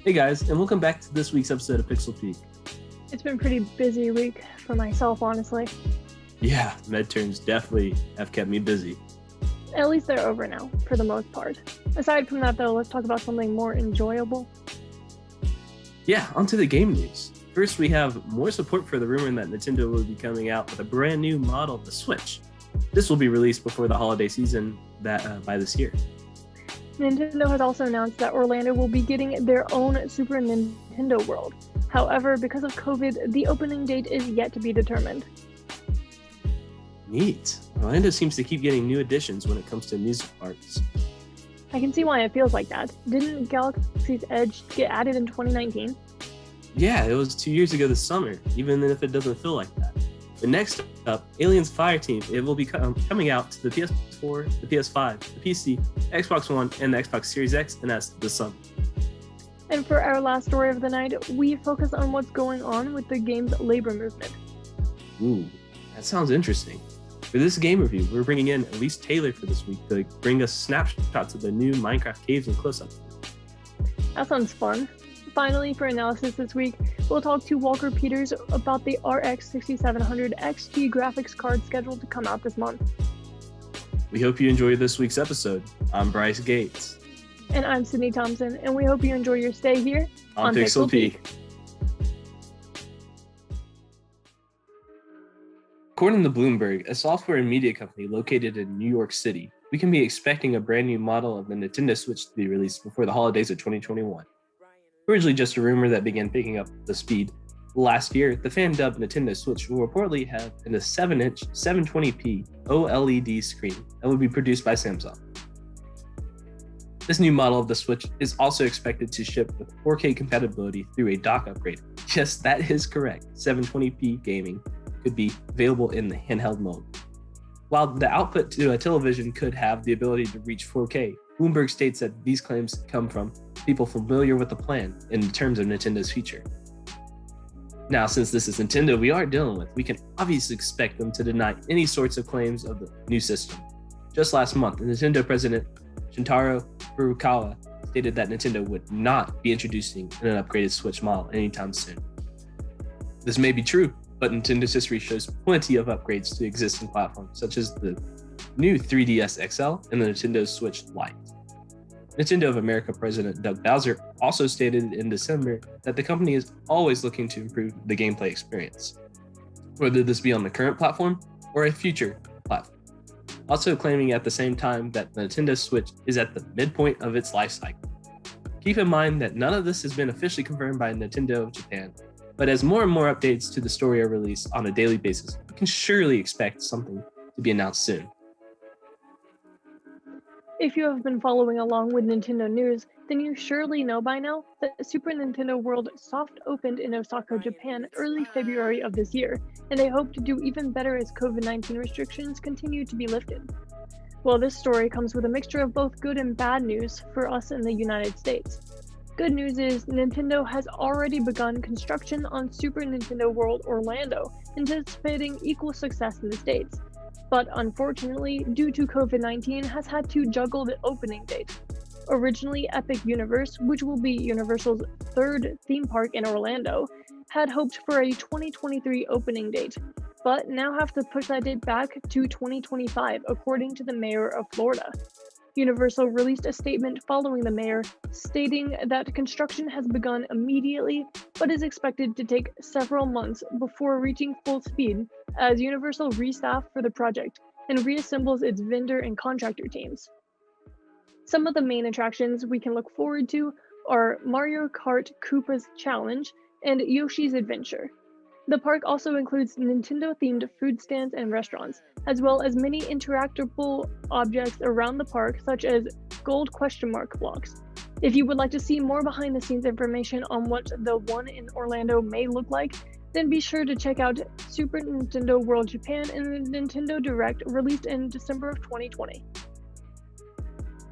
Hey guys, and welcome back to this week's episode of Pixel Peak. It's been a pretty busy week for myself, honestly. Yeah, midterms definitely have kept me busy. At least they're over now, for the most part. Aside from that, though, let's talk about something more enjoyable. Yeah, onto the game news. First, we have more support for the rumor that Nintendo will be coming out with a brand new model of the Switch. This will be released before the holiday season by this year. Nintendo has also announced that Orlando will be getting their own Super Nintendo World. However, because of COVID, the opening date is yet to be determined. Neat. Orlando seems to keep getting new additions when it comes to amusement parks. I can see why it feels like that. Didn't Galaxy's Edge get added in 2019? Yeah, it was 2 years ago this summer, even if it doesn't feel like that. But next up, Aliens Fireteam. It will be coming out to the PS4, the PS5, the PC, Xbox One, and the Xbox Series X and S this summer. And for our last story of the night, we focus on what's going on with the game's labor movement. Ooh, that sounds interesting. For this game review, we're bringing in Elise Taylor for this week to bring us snapshots of the new Minecraft caves and close-up. That sounds fun. Finally, for analysis this week, we'll talk to Walker Peters about the RX 6700 XT graphics card scheduled to come out this month. We hope you enjoyed this week's episode. I'm Bryce Gates. And I'm Sydney Thompson, and we hope you enjoy your stay here on Pixel Peak. According to Bloomberg, a software and media company located in New York City, we can be expecting a brand new model of the Nintendo Switch to be released before the holidays of 2021. Originally just a rumor that began picking up the speed. Last year, the fan-dubbed Nintendo Switch will reportedly have a 7-inch 720p OLED screen that will be produced by Samsung. This new model of the Switch is also expected to ship with 4K compatibility through a dock upgrade. Yes, that is correct. 720p gaming could be available in the handheld mode. While the output to a television could have the ability to reach 4K, Bloomberg states that these claims come from people familiar with the plan in terms of Nintendo's future. Now, since this is Nintendo we are dealing with, we can obviously expect them to deny any sorts of claims of the new system. Just last month, Nintendo president Shintaro Furukawa stated that Nintendo would not be introducing an upgraded Switch model anytime soon. This may be true, but Nintendo's history shows plenty of upgrades to existing platforms, such as the new 3DS XL and the Nintendo Switch Lite. Nintendo of America President Doug Bowser also stated in December that the company is always looking to improve the gameplay experience, whether this be on the current platform or a future platform. Also claiming at the same time that the Nintendo Switch is at the midpoint of its life cycle. Keep in mind that none of this has been officially confirmed by Nintendo of Japan, but as more and more updates to the story are released on a daily basis, we can surely expect something to be announced soon. If you have been following along with Nintendo news, then you surely know by now that Super Nintendo World soft opened in Osaka, Japan early February of this year, and they hope to do even better as COVID-19 restrictions continue to be lifted. Well, this story comes with a mixture of both good and bad news for us in the United States. Good news is Nintendo has already begun construction on Super Nintendo World Orlando, anticipating equal success in the States. But unfortunately, due to COVID-19, has had to juggle the opening date. Originally, Epic Universe, which will be Universal's third theme park in Orlando, had hoped for a 2023 opening date, but now have to push that date back to 2025, according to the mayor of Florida. Universal released a statement following the mayor, stating that construction has begun immediately, but is expected to take several months before reaching full speed as Universal restaffs for the project and reassembles its vendor and contractor teams. Some of the main attractions we can look forward to are Mario Kart Koopa's Challenge and Yoshi's Adventure. The park also includes Nintendo-themed food stands and restaurants, as well as many interactable objects around the park, such as gold question mark blocks. If you would like to see more behind-the-scenes information on what the one in Orlando may look like, then be sure to check out Super Nintendo World Japan and the Nintendo Direct released in December of 2020.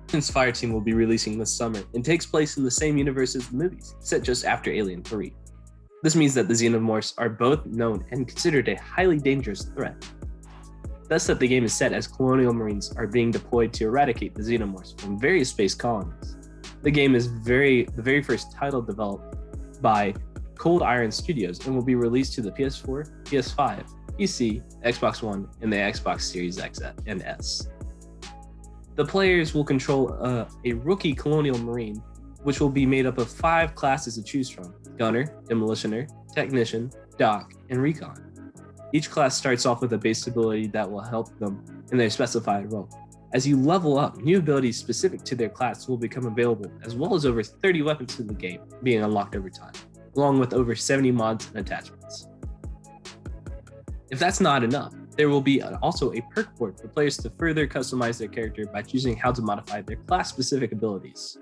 Aliens Fireteam will be releasing this summer and takes place in the same universe as the movies, set just after Alien 3. This means that the Xenomorphs are both known and considered a highly dangerous threat. Thus that the game is set as colonial marines are being deployed to eradicate the Xenomorphs from various space colonies. The game is the very first title developed by Cold Iron Studios and will be released to the PS4, PS5, PC, Xbox One, and the Xbox Series X and S. The players will control a rookie colonial marine, which will be made up of 5 classes to choose from: Gunner, Demolitioner, Technician, Doc, and Recon. Each class starts off with a base ability that will help them in their specified role. As you level up, new abilities specific to their class will become available, as well as over 30 weapons in the game being unlocked over time, along with over 70 mods and attachments. If that's not enough, there will be also a perk board for players to further customize their character by choosing how to modify their class-specific abilities.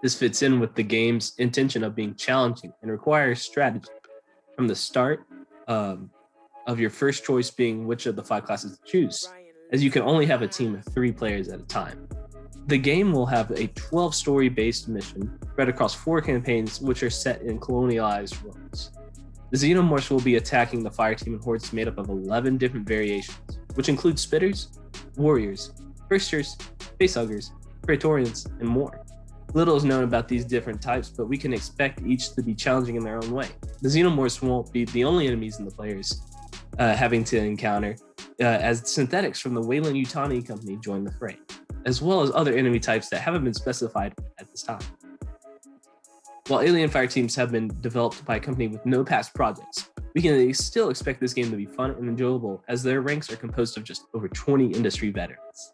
This fits in with the game's intention of being challenging and requires strategy. From the start of your first choice being which of the 5 classes to choose, as you can only have a team of 3 players at a time. The game will have a 12-story-based mission spread across 4 campaigns, which are set in colonialized worlds. The Xenomorphs will be attacking the fire team in hordes made up of 11 different variations, which include spitters, warriors, bursters, facehuggers, praetorians, and more. Little is known about these different types, but we can expect each to be challenging in their own way. The Xenomorphs won't be the only enemies in the players having to encounter, as synthetics from the Weyland-Yutani company join the fray, as well as other enemy types that haven't been specified at this time. While Alien Fire teams have been developed by a company with no past projects, we can still expect this game to be fun and enjoyable, as their ranks are composed of just over 20 industry veterans.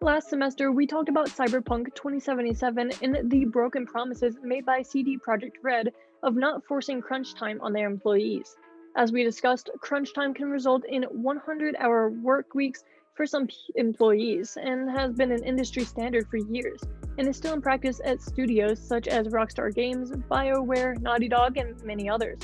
Last semester, we talked about Cyberpunk 2077 and the broken promises made by CD Projekt Red of not forcing crunch time on their employees. As we discussed, crunch time can result in 100-hour work weeks for some employees and has been an industry standard for years, and is still in practice at studios such as Rockstar Games, BioWare, Naughty Dog, and many others.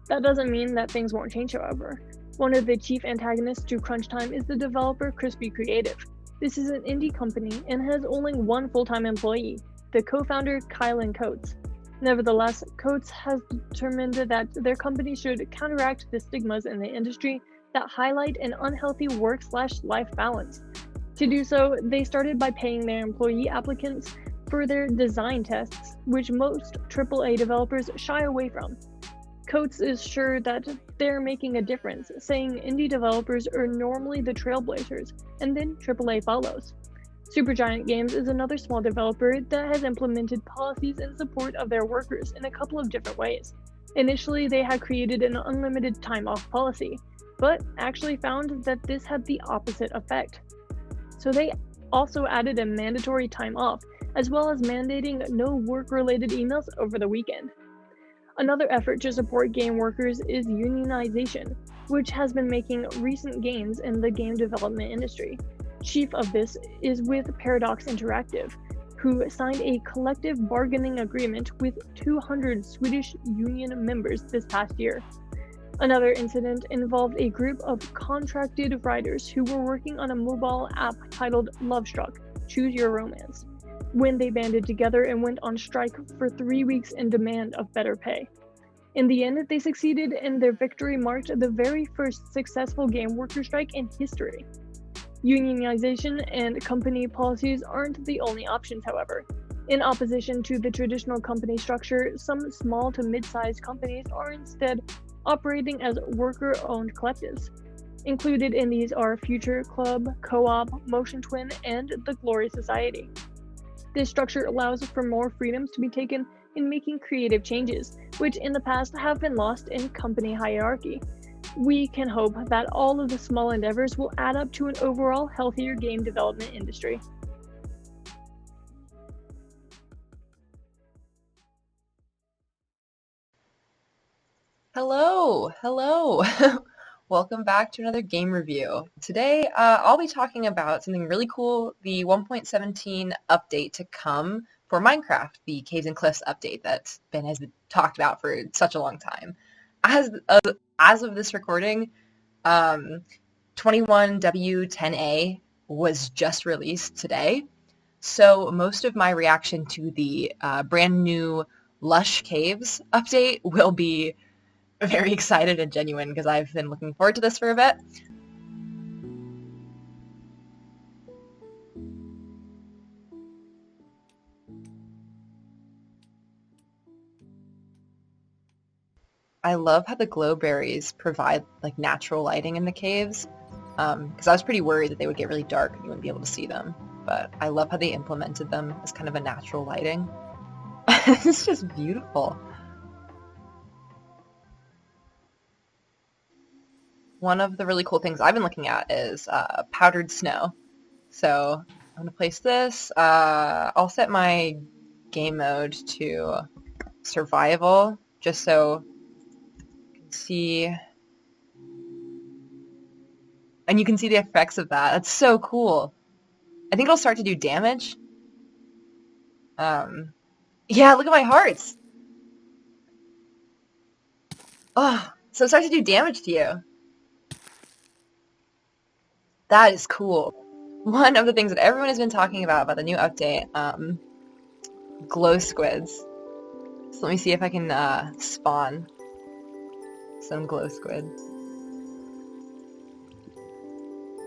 That doesn't mean that things won't change, however. One of the chief antagonists to crunch time is the developer Crispy Creative. This is an indie company and has only one full-time employee, the co-founder Kylan Coates. Nevertheless, Coates has determined that their company should counteract the stigmas in the industry that highlight an unhealthy work/life balance. To do so, they started by paying their employee applicants for their design tests, which most AAA developers shy away from. Coates is sure that they're making a difference, saying indie developers are normally the trailblazers, and then AAA follows. Supergiant Games is another small developer that has implemented policies in support of their workers in a couple of different ways. Initially, they had created an unlimited time-off policy, but actually found that this had the opposite effect. So they also added a mandatory time off, as well as mandating no work-related emails over the weekend. Another effort to support game workers is unionization, which has been making recent gains in the game development industry. Chief of this is with Paradox Interactive, who signed a collective bargaining agreement with 200 Swedish union members this past year. Another incident involved a group of contracted writers who were working on a mobile app titled Lovestruck, Choose Your Romance, when they banded together and went on strike for 3 weeks in demand of better pay. In the end, they succeeded, and their victory marked the very first successful game worker strike in history. Unionization and company policies aren't the only options, however. In opposition to the traditional company structure, some small to mid-sized companies are instead operating as worker-owned collectives. Included in these are Future Club, Co-op, Motion Twin, and the Glory Society. This structure allows for more freedoms to be taken in making creative changes, which in the past have been lost in company hierarchy. We can hope that all of the small endeavors will add up to an overall healthier game development industry. Hello. Welcome back to another game review. Today, I'll be talking about something really cool, the 1.17 update to come for Minecraft, the Caves and Cliffs update has been talked about for such a long time. As of this recording, 21W10A was just released today, so most of my reaction to the brand new Lush Caves update will be very excited and genuine because I've been looking forward to this for a bit. I love how the glowberries provide like natural lighting in the caves, because I was pretty worried that they would get really dark and you wouldn't be able to see them. But I love how they implemented them as kind of a natural lighting. It's just beautiful. One of the really cool things I've been looking at is powdered snow. So I'm going to place this. I'll set my game mode to survival just so you can see. And you can see the effects of that. That's so cool. I think it'll start to do damage. Yeah, look at my hearts. Oh, so it starts to do damage to you. That is cool. One of the things that everyone has been talking about the new update, glow squids. So let me see if I can spawn some glow squid.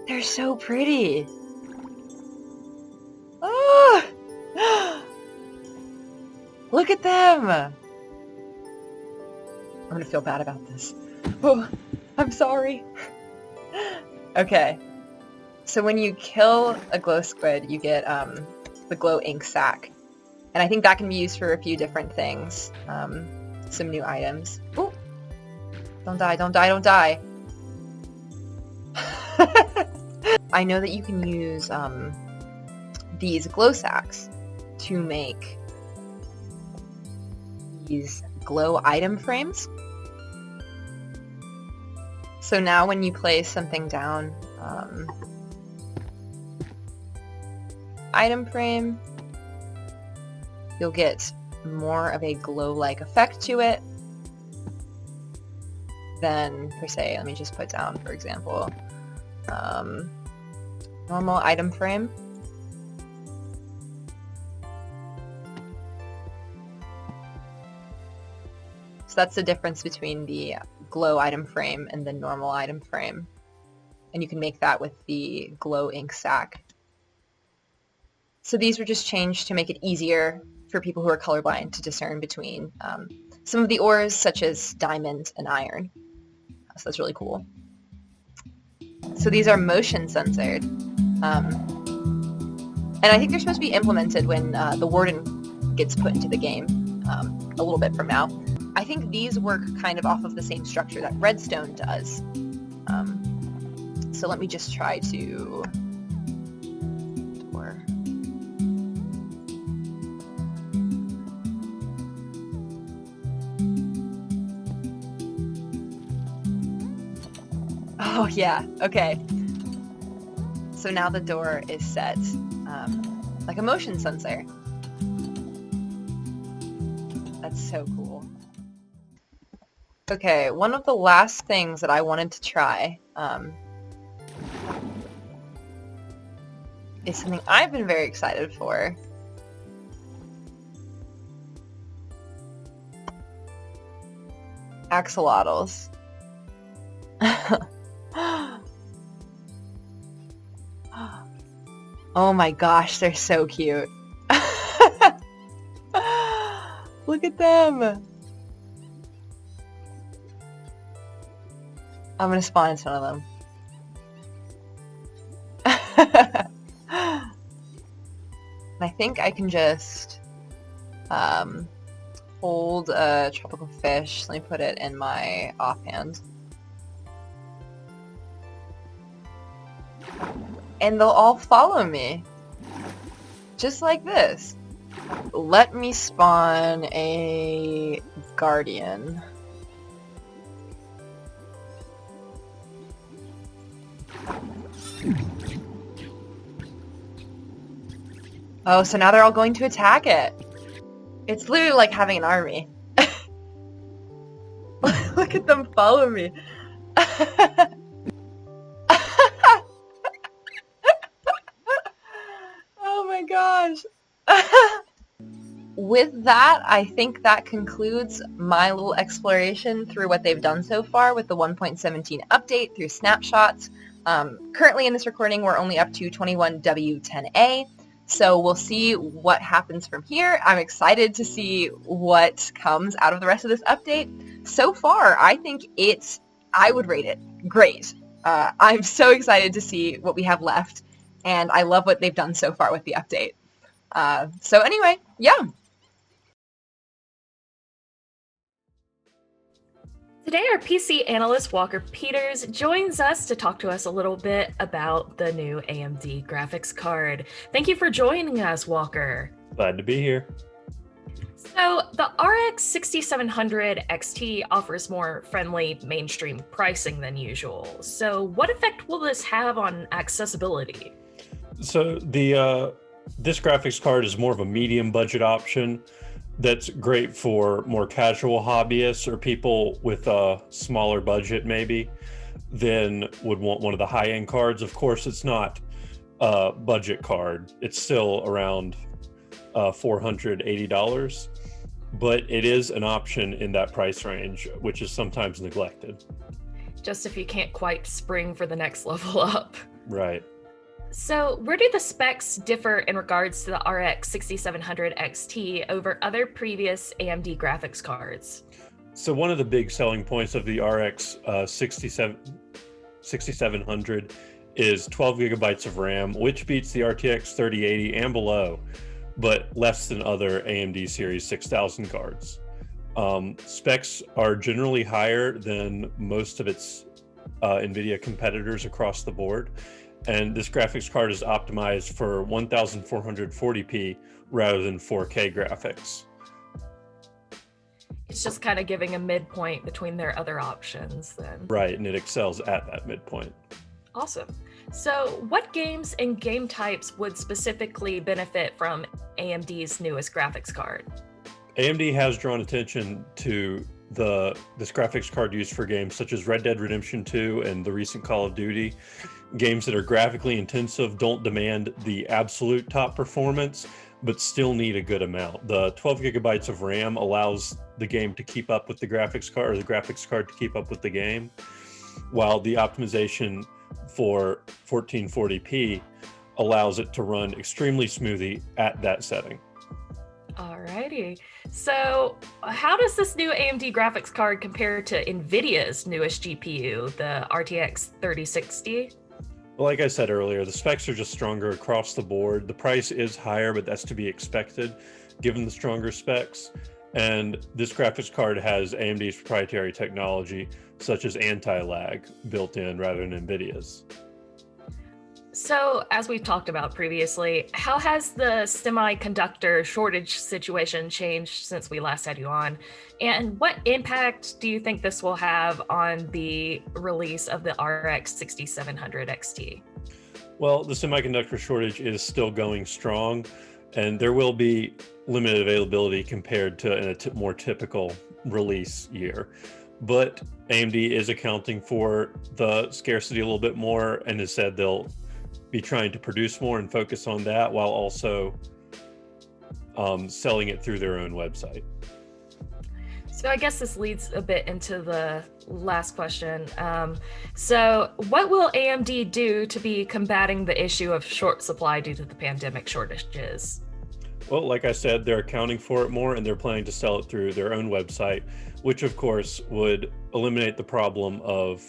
They're so pretty. Oh! Look at them! I'm gonna feel bad about this. Oh, I'm sorry. Okay. So when you kill a glow squid, you get the glow ink sac. And I think that can be used for a few different things. Some new items. Ooh! Don't die, don't die, don't die! I know that you can use these glow sacks to make these glow item frames. So now when you place something down, item frame, you'll get more of a glow-like effect to it than, per se, let me just put down, for example, normal item frame. So that's the difference between the glow item frame and the normal item frame. And you can make that with the glow ink sac. So these were just changed to make it easier for people who are colorblind to discern between some of the ores, such as diamond and iron. So that's really cool. So these are motion censored. And I think they're supposed to be implemented when the Warden gets put into the game a little bit from now. I think these work kind of off of the same structure that Redstone does. So let me just try to... Oh yeah, okay. So now the door is set like a motion sensor. That's so cool. Okay, one of the last things that I wanted to try is something I've been very excited for. Axolotls. Oh my gosh, they're so cute. Look at them. I'm gonna spawn in front of them. I think I can just hold a tropical fish. Let me put it in my offhand. And they'll all follow me. Just like this. Let me spawn a guardian. Oh, so now they're all going to attack it. It's literally like having an army. Look at them follow me. Oh my gosh. With that, I think that concludes my little exploration through what they've done so far with the 1.17 update through snapshots. Currently in this recording, we're only up to 21W10A, so we'll see what happens from here. I'm excited to see what comes out of the rest of this update. so far, I think I would rate it great. I'm so excited to see what we have left, and I love what they've done so far with the update. So anyway, yeah. Today, our PC analyst Walker Peters joins us to talk to us a little bit about the new AMD graphics card. Thank you for joining us, Walker. Glad to be here. So, the RX 6700 XT offers more friendly mainstream pricing than usual. So, what effect will this have on accessibility? So, this graphics card is more of a medium budget option that's great for more casual hobbyists or people with a smaller budget maybe than would want one of the high-end cards. Of course, it's not a budget card. It's still around $480, but it is an option in that price range, which is sometimes neglected. Just if you can't quite spring for the next level up. Right. So, where do the specs differ in regards to the RX 6700 XT over other previous AMD graphics cards? So one of the big selling points of the RX 6700 is 12 gigabytes of RAM, which beats the RTX 3080 and below, but less than other AMD Series 6000 cards. Specs are generally higher than most of its NVIDIA competitors across the board. And this graphics card is optimized for 1440p rather than 4K graphics. It's just kind of giving a midpoint between their other options then. Right, and it excels at that midpoint. Awesome. So what games and game types would specifically benefit from AMD's newest graphics card? AMD has drawn attention to this graphics card used for games such as Red Dead Redemption 2 and the recent Call of Duty. Games that are graphically intensive, don't demand the absolute top performance, but still need a good amount. The 12 gigabytes of RAM allows the game to keep up with the graphics card, or the graphics card to keep up with the game, while the optimization for 1440p allows it to run extremely smoothly at that setting. Alrighty. So how does this new AMD graphics card compare to NVIDIA's newest GPU, the RTX 3060? Well, like I said earlier, the specs are just stronger across the board. The price is higher, but that's to be expected given the stronger specs. And this graphics card has AMD's proprietary technology, such as anti-lag, built in rather than NVIDIA's. So, as we've talked about previously, how has the semiconductor shortage situation changed since we last had you on? And what impact do you think this will have on the release of the RX 6700 XT? Well, the semiconductor shortage is still going strong, and there will be limited availability compared to in a more typical release year. But AMD is accounting for the scarcity a little bit more and has said they'll be trying to produce more and focus on that while also selling it through their own website. So I guess this leads a bit into the last question. So what will AMD do to be combating the issue of short supply due to the pandemic shortages? Well, like I said, they're accounting for it more and they're planning to sell it through their own website, which of course would eliminate the problem of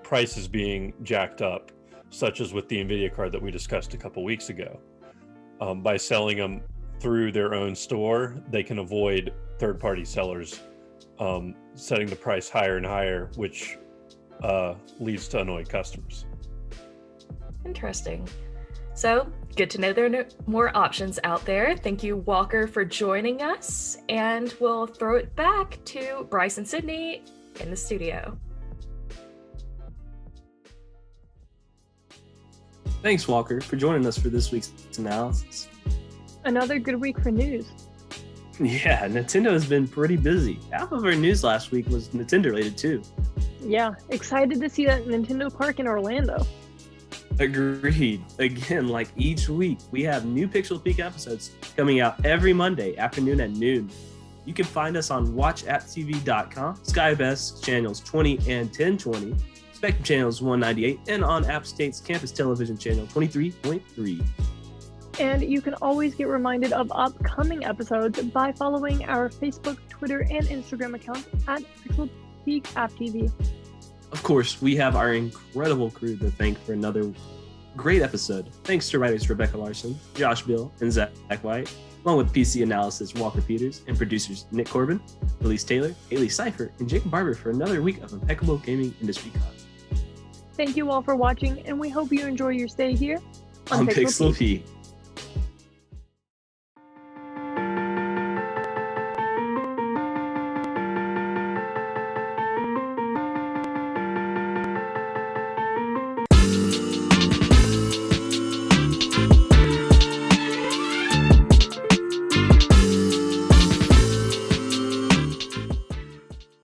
prices being jacked up, such as with the NVIDIA card that we discussed a couple weeks ago. By selling them through their own store, they can avoid third-party sellers setting the price higher and higher, which leads to annoyed customers. Interesting. So, good to know there are more options out there. Thank you, Walker, for joining us, and we'll throw it back to Bryce and Sydney in the studio. Thanks, Walker, for joining us for this week's analysis. Another good week for news. Yeah, Nintendo has been pretty busy. Half of our news last week was Nintendo related too. Yeah, excited to see that Nintendo Park in Orlando. Agreed. Again, like each week, we have new Pixel Peak episodes coming out every Monday afternoon at noon. You can find us on watchapptv.com, SkyBest channels 20 and 1020, Spectrum channels 198, and on App State's campus television channel 23.3. And you can always get reminded of upcoming episodes by following our Facebook, Twitter, and Instagram accounts at PixelPeakAppTV. Of course, we have our incredible crew to thank for another great episode. Thanks to writers Rebecca Larson, Josh Bill, and Zach White, along with PC analysis Walker Peters and producers Nick Corbin, Elise Taylor, Haley Cipher, and Jacob Barber for another week of impeccable gaming industry content. Thank you all for watching, and we hope you enjoy your stay here on Pixel Peak.